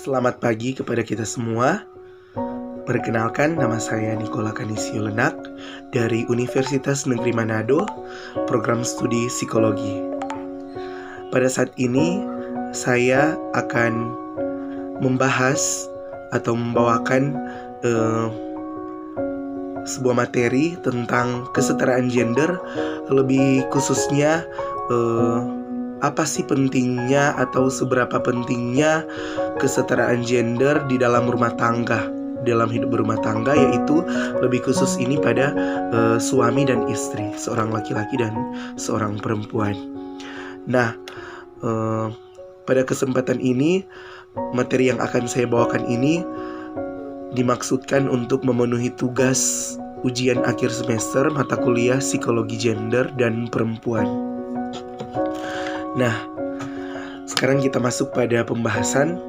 Selamat pagi kepada kita semua. Perkenalkan, nama saya Nikola Kanisio Lenak dari Universitas Negeri Manado, program studi psikologi. Pada saat ini, saya akan membahas atau membawakan sebuah materi tentang kesetaraan gender, lebih khususnya apa sih pentingnya atau seberapa pentingnya kesetaraan gender di dalam rumah tangga, dalam hidup berumah tangga, yaitu lebih khusus ini pada suami dan istri, seorang laki-laki dan seorang perempuan. Nah, pada kesempatan ini, materi yang akan saya bawakan ini dimaksudkan untuk memenuhi tugas ujian akhir semester mata kuliah psikologi gender dan perempuan. Nah, sekarang kita masuk pada pembahasan.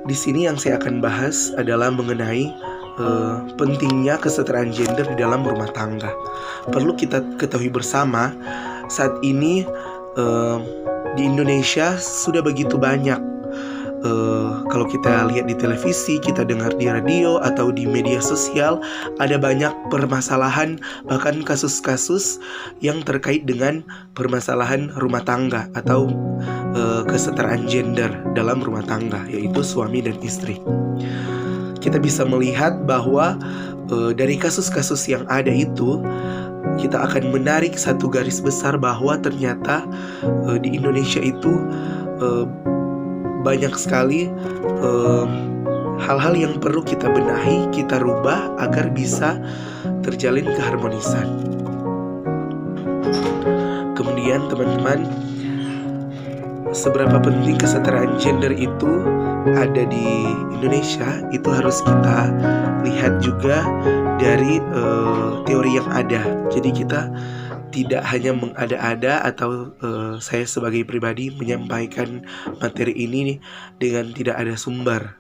Di sini yang saya akan bahas adalah mengenai pentingnya kesetaraan gender di dalam rumah tangga. Perlu kita ketahui bersama, saat ini di Indonesia sudah begitu banyak. Kalau kita lihat di televisi, kita dengar di radio atau di media sosial, ada banyak permasalahan, bahkan kasus-kasus yang terkait dengan permasalahan rumah tangga atau kesetaraan gender dalam rumah tangga, yaitu suami dan istri. Kita bisa melihat bahwa dari kasus-kasus yang ada itu, kita akan menarik satu garis besar bahwa ternyata di Indonesia itu banyak sekali hal-hal yang perlu kita benahi, kita rubah agar bisa terjalin keharmonisan. Kemudian teman-teman, seberapa penting kesetaraan gender itu ada di Indonesia, itu harus kita lihat juga dari teori yang ada. Jadi kita tidak hanya mengada-ada atau saya sebagai pribadi menyampaikan materi ini dengan tidak ada sumber.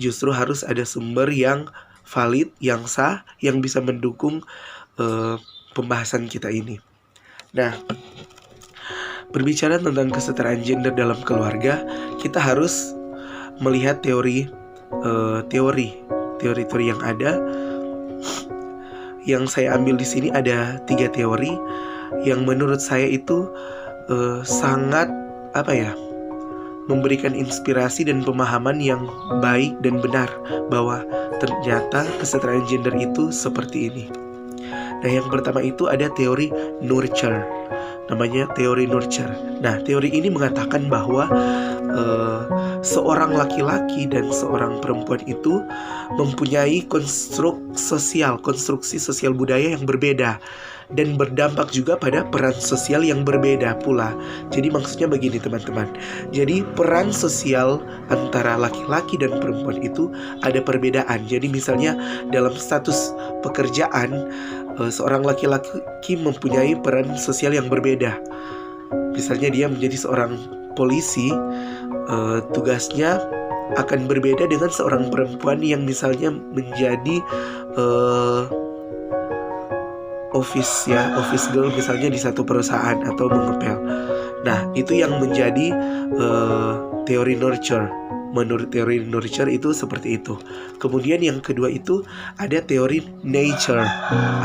Justru harus ada sumber yang valid, yang sah, yang bisa mendukung pembahasan kita ini. Nah, berbicara tentang kesetaraan gender dalam keluarga, kita harus melihat teori yang ada. Yang saya ambil di sini ada 3 teori yang menurut saya itu sangat memberikan inspirasi dan pemahaman yang baik dan benar bahwa ternyata kesetaraan gender itu seperti ini. Nah, yang pertama itu ada teori nurture, namanya teori nurture. Nah, teori ini mengatakan bahwa seorang laki-laki dan seorang perempuan itu mempunyai konstruksi sosial budaya yang berbeda dan berdampak juga pada peran sosial yang berbeda pula. Jadi maksudnya begini teman-teman, jadi peran sosial antara laki-laki dan perempuan itu ada perbedaan. Jadi misalnya dalam status pekerjaan, seorang laki-laki mempunyai peran sosial yang berbeda. Misalnya dia menjadi seorang polisi, tugasnya akan berbeda dengan seorang perempuan yang misalnya menjadi office girl misalnya di satu perusahaan atau mengepel. Nah, itu yang menjadi teori nurture. Menurut teori nurture itu seperti itu. Kemudian yang kedua itu ada teori nature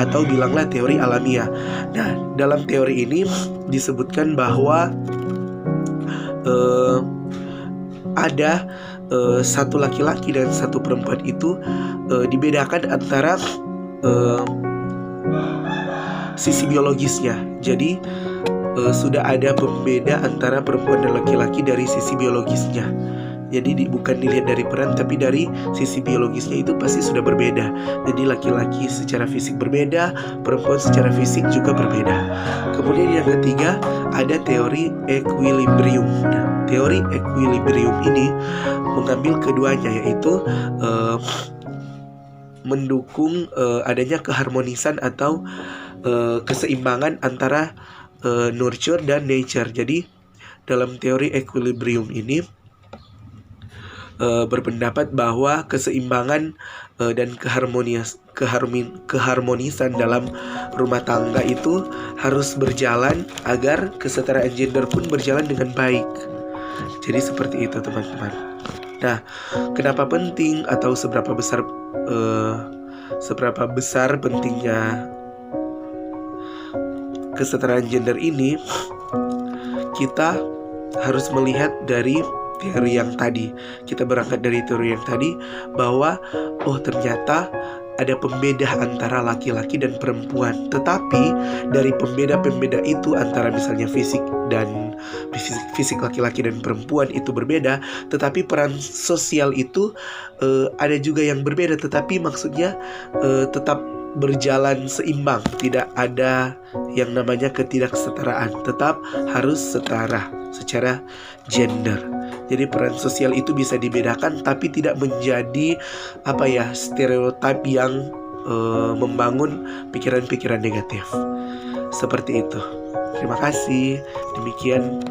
atau bilanglah teori alamiah. Nah, dalam teori ini disebutkan bahwa ada satu laki-laki dan satu perempuan itu dibedakan antara sisi biologisnya. Jadi sudah ada pembeda antara perempuan dan laki-laki dari sisi biologisnya. Jadi bukan dilihat dari peran, tapi dari sisi biologisnya itu pasti sudah berbeda. Jadi laki-laki secara fisik berbeda, perempuan secara fisik juga berbeda. Kemudian yang ketiga ada teori equilibrium. Nah, teori equilibrium ini mengambil keduanya, yaitu mendukung adanya keharmonisan atau keseimbangan antara nurture dan nature. Jadi dalam teori equilibrium ini berpendapat bahwa keseimbangan dan keharmonisan dalam rumah tangga itu harus berjalan agar kesetaraan gender pun berjalan dengan baik. Jadi seperti itu teman-teman. Nah, kenapa penting atau seberapa besar pentingnya kesetaraan gender ini? Kita harus melihat dari teori yang tadi. Kita berangkat dari teori yang tadi bahwa ternyata ada pembeda antara laki-laki dan perempuan. Tetapi dari pembeda-pembeda itu antara misalnya fisik laki-laki dan perempuan itu berbeda, tetapi peran sosial itu ada juga yang berbeda, tetapi maksudnya tetap berjalan seimbang. Tidak ada yang namanya ketidaksetaraan, tetap harus setara secara gender. Jadi peran sosial itu bisa dibedakan, tapi tidak menjadi stereotip yang membangun pikiran-pikiran negatif. Seperti itu. Terima kasih. Demikian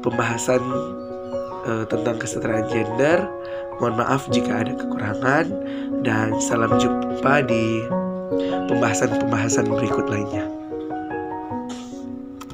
pembahasan tentang kesetaraan gender. Mohon maaf jika ada kekurangan, dan salam jumpa di pembahasan-pembahasan berikut lainnya.